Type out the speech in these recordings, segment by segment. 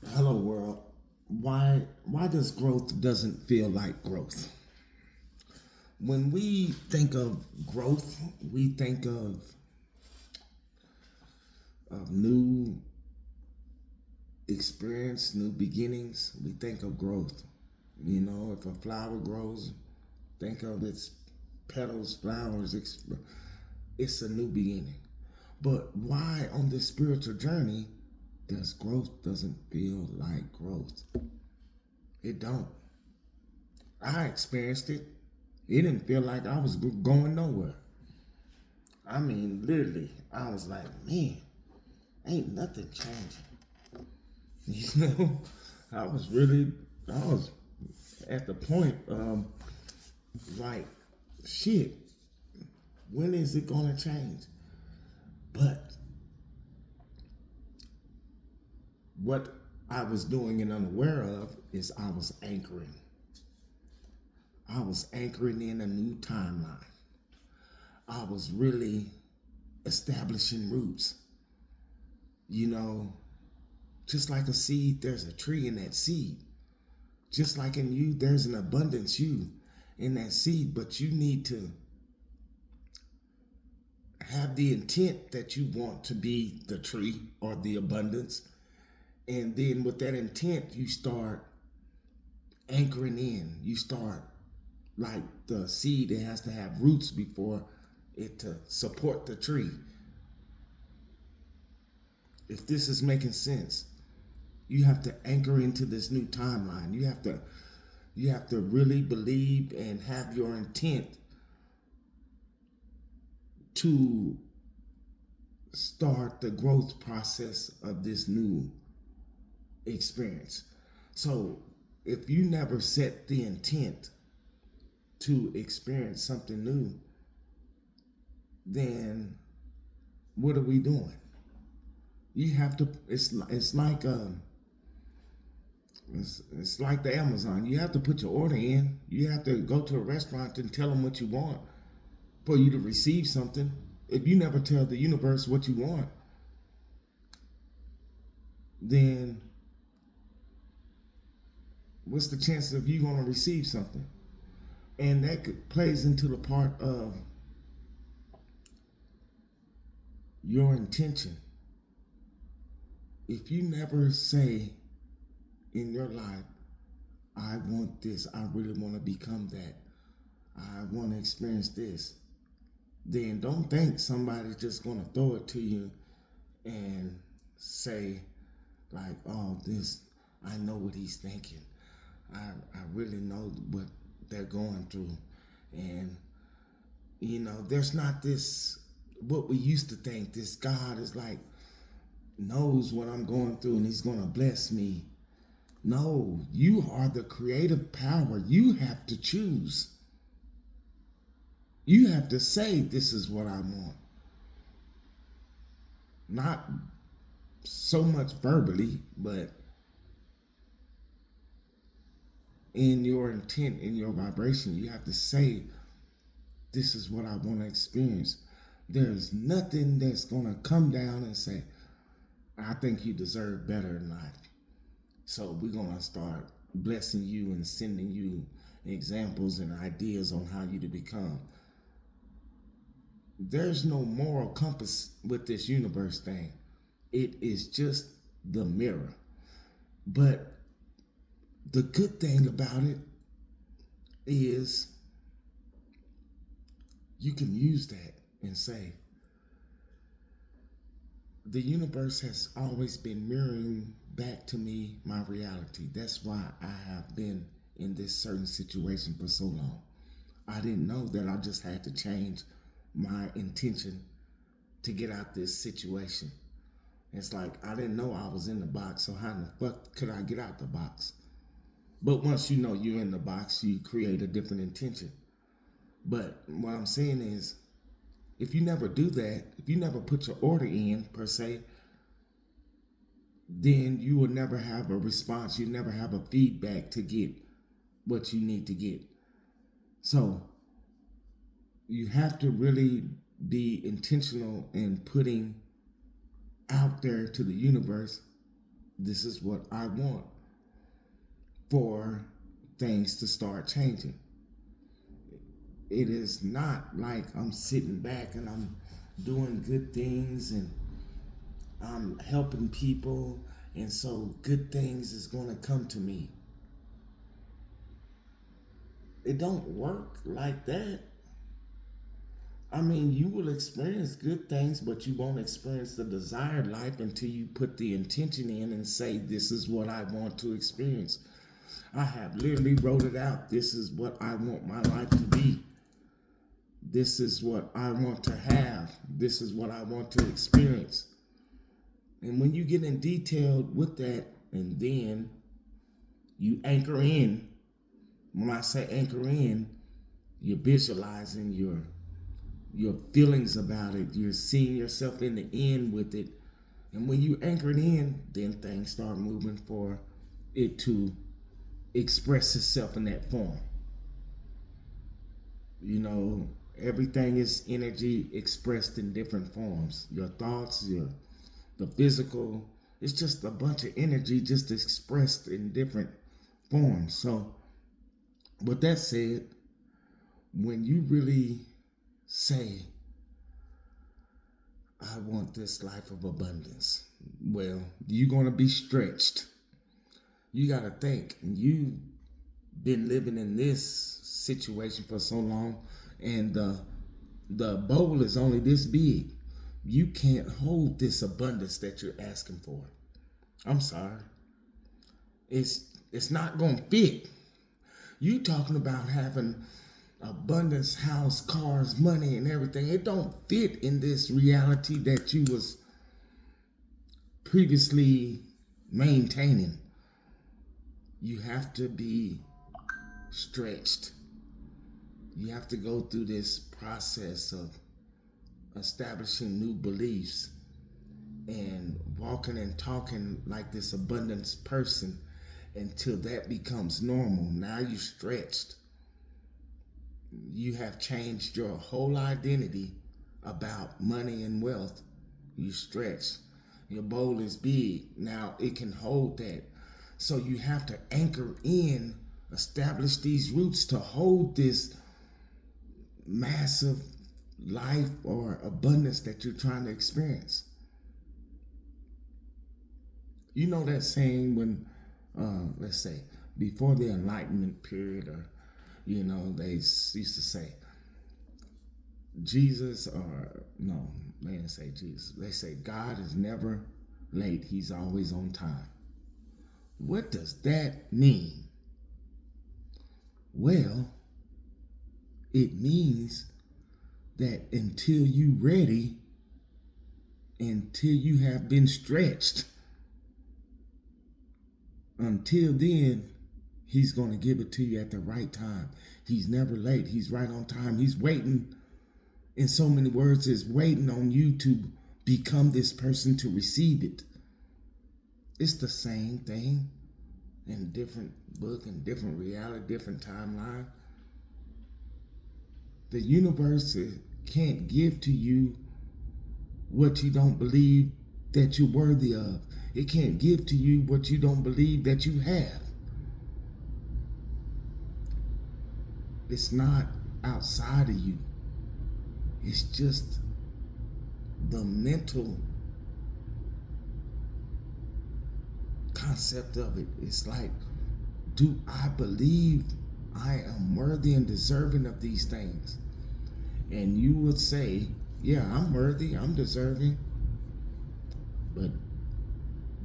Hello world. Why does growth doesn't feel like growth? When we think of growth, we think of new experience, new beginnings. We think of growth. You know, if a flower grows, think of its petals, flowers. It's a new beginning. But why on this spiritual journey does growth doesn't feel like growth? It don't. I experienced it. It didn't feel like I was going nowhere. I mean, literally, I was like, man, ain't nothing changing. You know, I was really, I was at the point, like, shit, when is it gonna change? But what I was doing and unaware of is I was anchoring. I was anchoring in a new timeline. I was really establishing roots. You know, just like a seed, there's a tree in that seed. Just like in you, there's an abundance you in that seed, but you need to have the intent that you want to be the tree or the abundance. And then with that intent, you start anchoring in. You start like the seed, it has to have roots before it to support the tree. If this is making sense, you have to anchor into this new timeline. You have to really believe and have your intent to start the growth process of this new experience. So, if you never set the intent to experience something new, then what are we doing? You have to. It's like the Amazon. You have to put your order in. You have to go to a restaurant and tell them what you want for you to receive something. If you never tell the universe what you want, then what's the chances of you going to receive something? And that plays into the part of your intention. If you never say in your life, I want this, I really want to become that, I want to experience this, then don't think somebody's just going to throw it to you and say, like, oh, this, I know what he's thinking. I really know what they're going through. And, there's not this, what we used to think, this God is like, knows what I'm going through and he's going to bless me. No, you are the creative power. You have to choose. You have to say, this is what I want. Not so much verbally, but in your intent, in your vibration, you have to say, this is what I want to experience. There's nothing that's going to come down and say, I think you deserve better in life. So we're going to start blessing you and sending you examples and ideas on how you to become. There's no moral compass with this universe thing. It is just the mirror. But the good thing about it is you can use that and say, the universe has always been mirroring back to me my reality. That's why I have been in this certain situation for so long. I didn't know that I just had to change my intention to get out this situation. It's like I didn't know I was in the box, so how in the fuck could I get out the box? But once you know you're in the box, you create a different intention. But what I'm saying is, if you never do that, if you never put your order in per se, then you will never have a response. You never have a feedback to get what you need to get. So you have to really be intentional in putting out there to the universe This is what I want for things to start changing. It is not like I'm sitting back and I'm doing good things and I'm helping people, and so good things is going to come to me. It don't work like that. I mean, you will experience good things, but you won't experience the desired life until you put the intention in and say, this is what I want to experience. I have literally wrote it out. This is what I want my life to be. This is what I want to have. This is what I want to experience. And when you get in detail with that, and then you anchor in, when I say anchor in, you're visualizing your feelings about it. You're seeing yourself in the end with it. And when you anchor it in, then things start moving for it to express itself in that form. You know, everything is energy expressed in different forms. Your thoughts, the physical, it's just a bunch of energy just expressed in different forms. So with that said, when you really say, I want this life of abundance, well, you're going to be stretched. You got to think, you've been living in this situation for so long, and the bowl is only this big. You can't hold this abundance that you're asking for. I'm sorry. It's not going to fit. You talking about having abundance, house, cars, money, and everything. It don't fit in this reality that you was previously maintaining. You have to be stretched. You have to go through this process of establishing new beliefs and walking and talking like this abundance person until that becomes normal. Now you're stretched. You have changed your whole identity about money and wealth. You stretched. Your bowl is big. Now it can hold that. So you have to anchor in, establish these roots to hold this massive life or abundance that you're trying to experience. You know that saying when, let's say, before the Enlightenment period, or, you know, they used to say, Jesus, or no, they didn't say Jesus. They say God is never late. He's always on time. What does that mean? Well, it means that until you ready, until you have been stretched, until then, he's going to give it to you at the right time. He's never late. He's right on time. He's waiting, in so many words, is waiting on you to become this person to receive it. It's the same thing in different book and different reality, different timeline. The universe can't give to you what you don't believe that you're worthy of. It can't give to you what you don't believe that you have. It's not outside of you. It's just the mental concept of it. It's like, do I believe I am worthy and deserving of these things? And you would say, yeah, I'm worthy, I'm deserving. But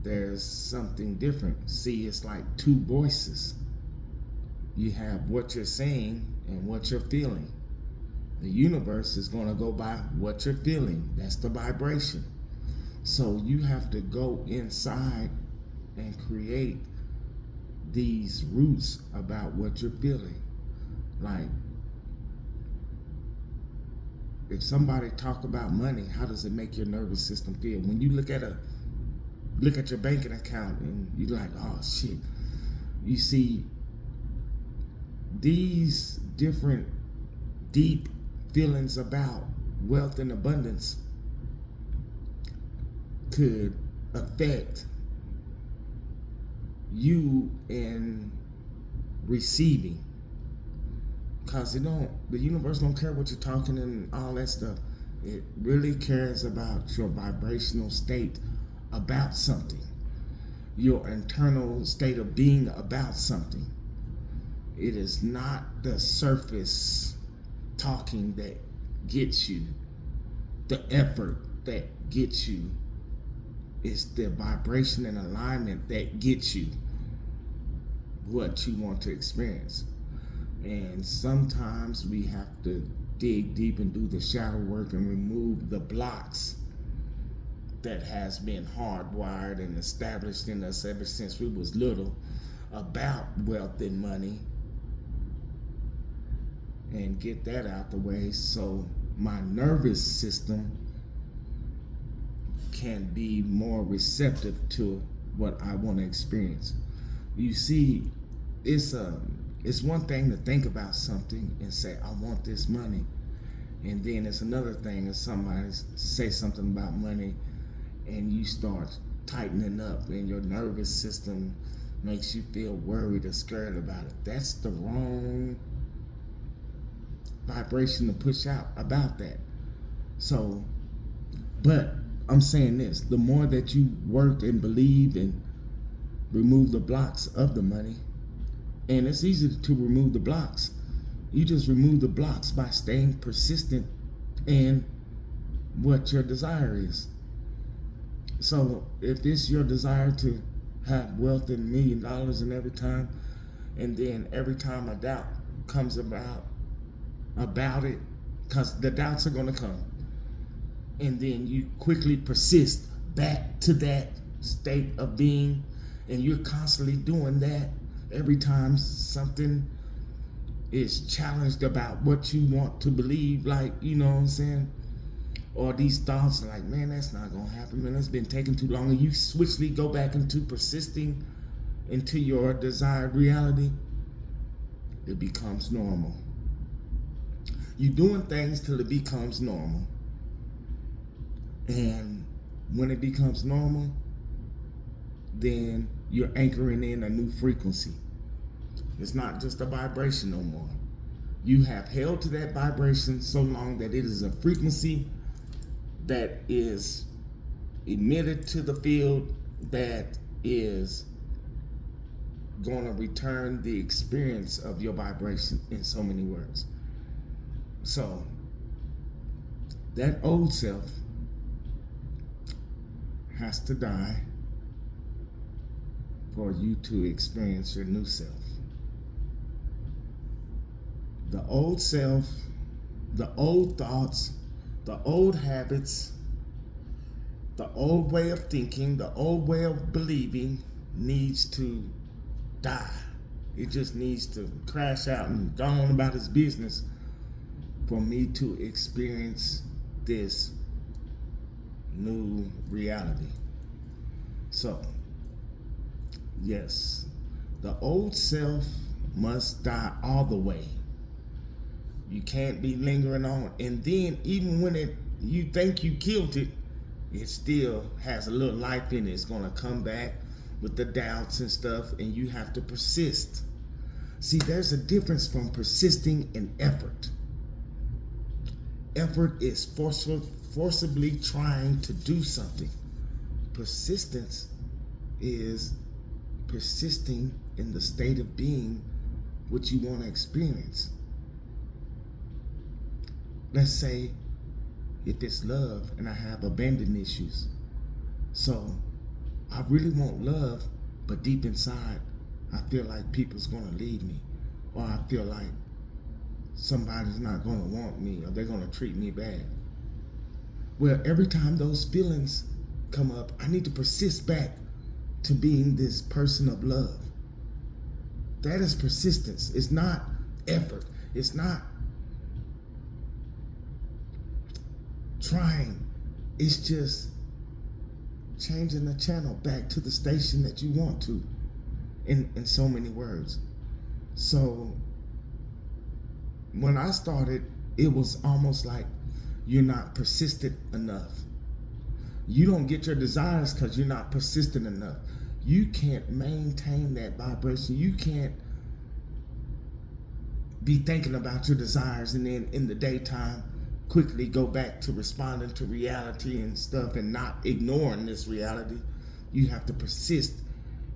there's something different. See, it's like two voices. You have what you're saying and what you're feeling. The universe is going to go by what you're feeling. That's the vibration. So you have to go inside and create these roots about what you're feeling. Like, if somebody talk about money, how does it make your nervous system feel? When you look at your banking account and you're like, oh shit, you see these different deep feelings about wealth and abundance could affect you in receiving. Cause the universe don't care what you're talking and all that stuff. It really cares about your vibrational state about something, your internal state of being about something. It is not the surface talking that gets you, the effort that gets you. It's the vibration and alignment that gets you what you want to experience. And sometimes we have to dig deep and do the shadow work and remove the blocks that has been hardwired and established in us ever since we was little about wealth and money, and get that out the way so my nervous system can be more receptive to what I want to experience. You see, it's one thing to think about something and say, I want this money. And then it's another thing if somebody say something about money and you start tightening up and your nervous system makes you feel worried or scared about it. That's the wrong vibration to push out about that. So, but I'm saying this, the more that you work and believe and remove the blocks of the money, and it's easy to remove the blocks. You just remove the blocks by staying persistent in what your desire is. So if it's your desire to have wealth and $1 million in every time, and then every time a doubt comes about it, because the doubts are going to come, and then you quickly persist back to that state of being, and you're constantly doing that every time something is challenged about what you want to believe, like, you know what I'm saying? Or these thoughts are like, man, that's not gonna happen, man, that's been taking too long, and you switchly go back into persisting into your desired reality, it becomes normal. You're doing things till it becomes normal. And when it becomes normal, then you're anchoring in a new frequency. It's not just a vibration no more. You have held to that vibration so long that it is a frequency that is emitted to the field that is going to return the experience of your vibration in so many words. So that old self has to die for you to experience your new self. The old self, the old thoughts, the old habits, the old way of thinking, the old way of believing needs to die. It just needs to crash out and go on about its business for me to experience this new reality. So, yes, the old self must die all the way. You can't be lingering on. And then even when you think you killed it, it still has a little life in it. It's gonna come back with the doubts and stuff, and you have to persist. See, there's a difference from persisting and effort. Effort is forcibly trying to do something. Persistence is persisting in the state of being what you want to experience. Let's say if it's love and I have abandonment issues. So I really want love, but deep inside, I feel like people's gonna leave me, or I feel like somebody's not gonna want me, or they're gonna treat me bad. Well, every time those feelings come up, I need to persist back to being this person of love. That is persistence. It's not effort. It's not trying. It's just changing the channel back to the station that you want to, in so many words. So when I started, it was almost like you're not persistent enough. You don't get your desires because you're not persistent enough. you can't maintain that vibration. You can't be thinking about your desires and then in the daytime quickly go back to responding to reality and stuff and not ignoring this reality. You have to persist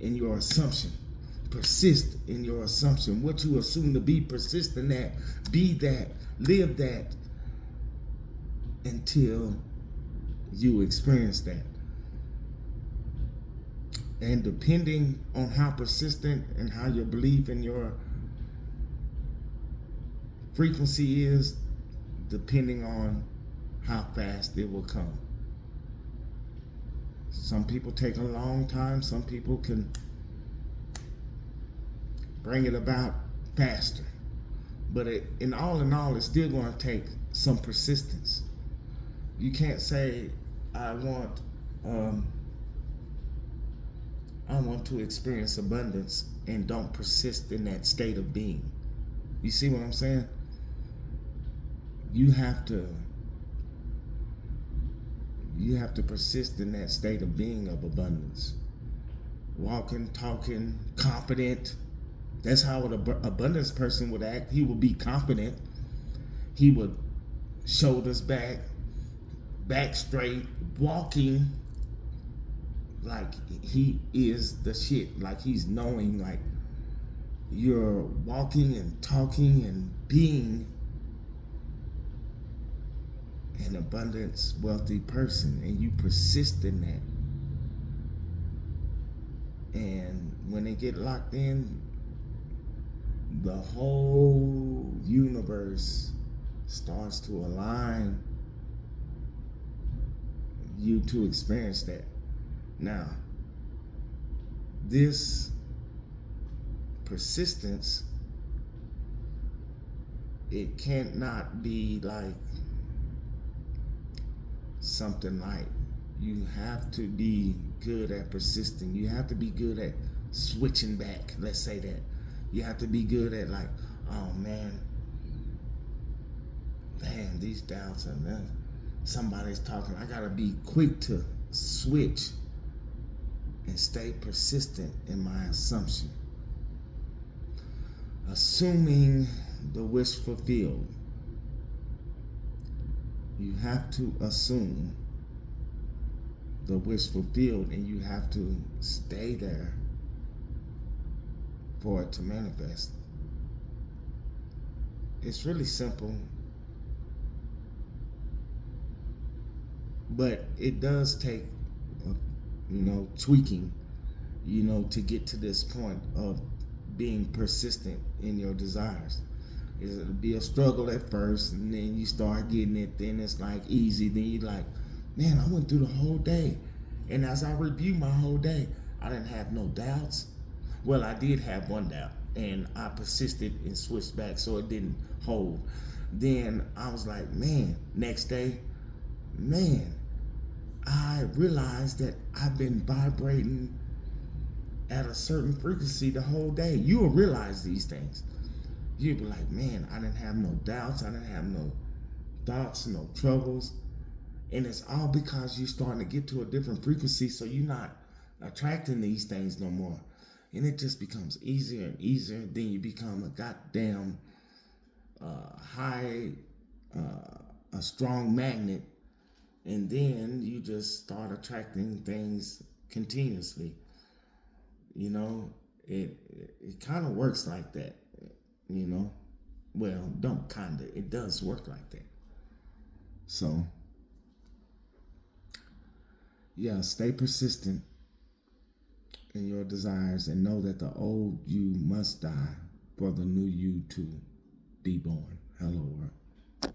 in your assumption. Persist in your assumption. What you assume to be, persist in that. Be that. Live that until you experience that. And depending on how persistent and how your belief in your frequency is, depending on how fast it will come. Some people take a long time. Some people can bring it about faster. But in all, it's still going to take some persistence. You can't say, I want to experience abundance and don't persist in that state of being. You see what I'm saying? You have to persist in that state of being of abundance. Walking, talking, confident. That's how an abundance person would act. He would be confident. He would shoulders back, back straight, walking like he is the shit. Like he's knowing, like you're walking and talking and being an abundance, wealthy person, and you persist in that. And when they get locked in, the whole universe starts to align you to experience that. Now, this persistence, it can't not be like something like, you have to be good at persisting. You have to be good at switching back. Let's say that. You have to be good at like, oh man, these doubts and somebody's talking. I gotta be quick to switch and stay persistent in my assumption. Assuming the wish fulfilled. You have to assume the wish fulfilled, and you have to stay there for it to manifest. It's really simple, but it does take, tweaking, to get to this point of being persistent in your desires. It'll be a struggle at first, and then you start getting it, then it's like easy, then you're like, man, I went through the whole day. And as I review my whole day, I didn't have no doubts. Well, I did have one doubt, and I persisted and switched back so it didn't hold. Then I was like, man, next day, I realized that I've been vibrating at a certain frequency the whole day. You will realize these things. You'll be like, man, I didn't have no doubts. I didn't have no thoughts, no troubles. And it's all because you're starting to get to a different frequency, so you're not attracting these things no more. And it just becomes easier and easier. Then you become a goddamn a strong magnet. And then you just start attracting things continuously. It kind of works like that. Well, don't kinda. It does work like that. So, yeah, stay persistent in your desires and know that the old you must die for the new you to be born. Hello, world.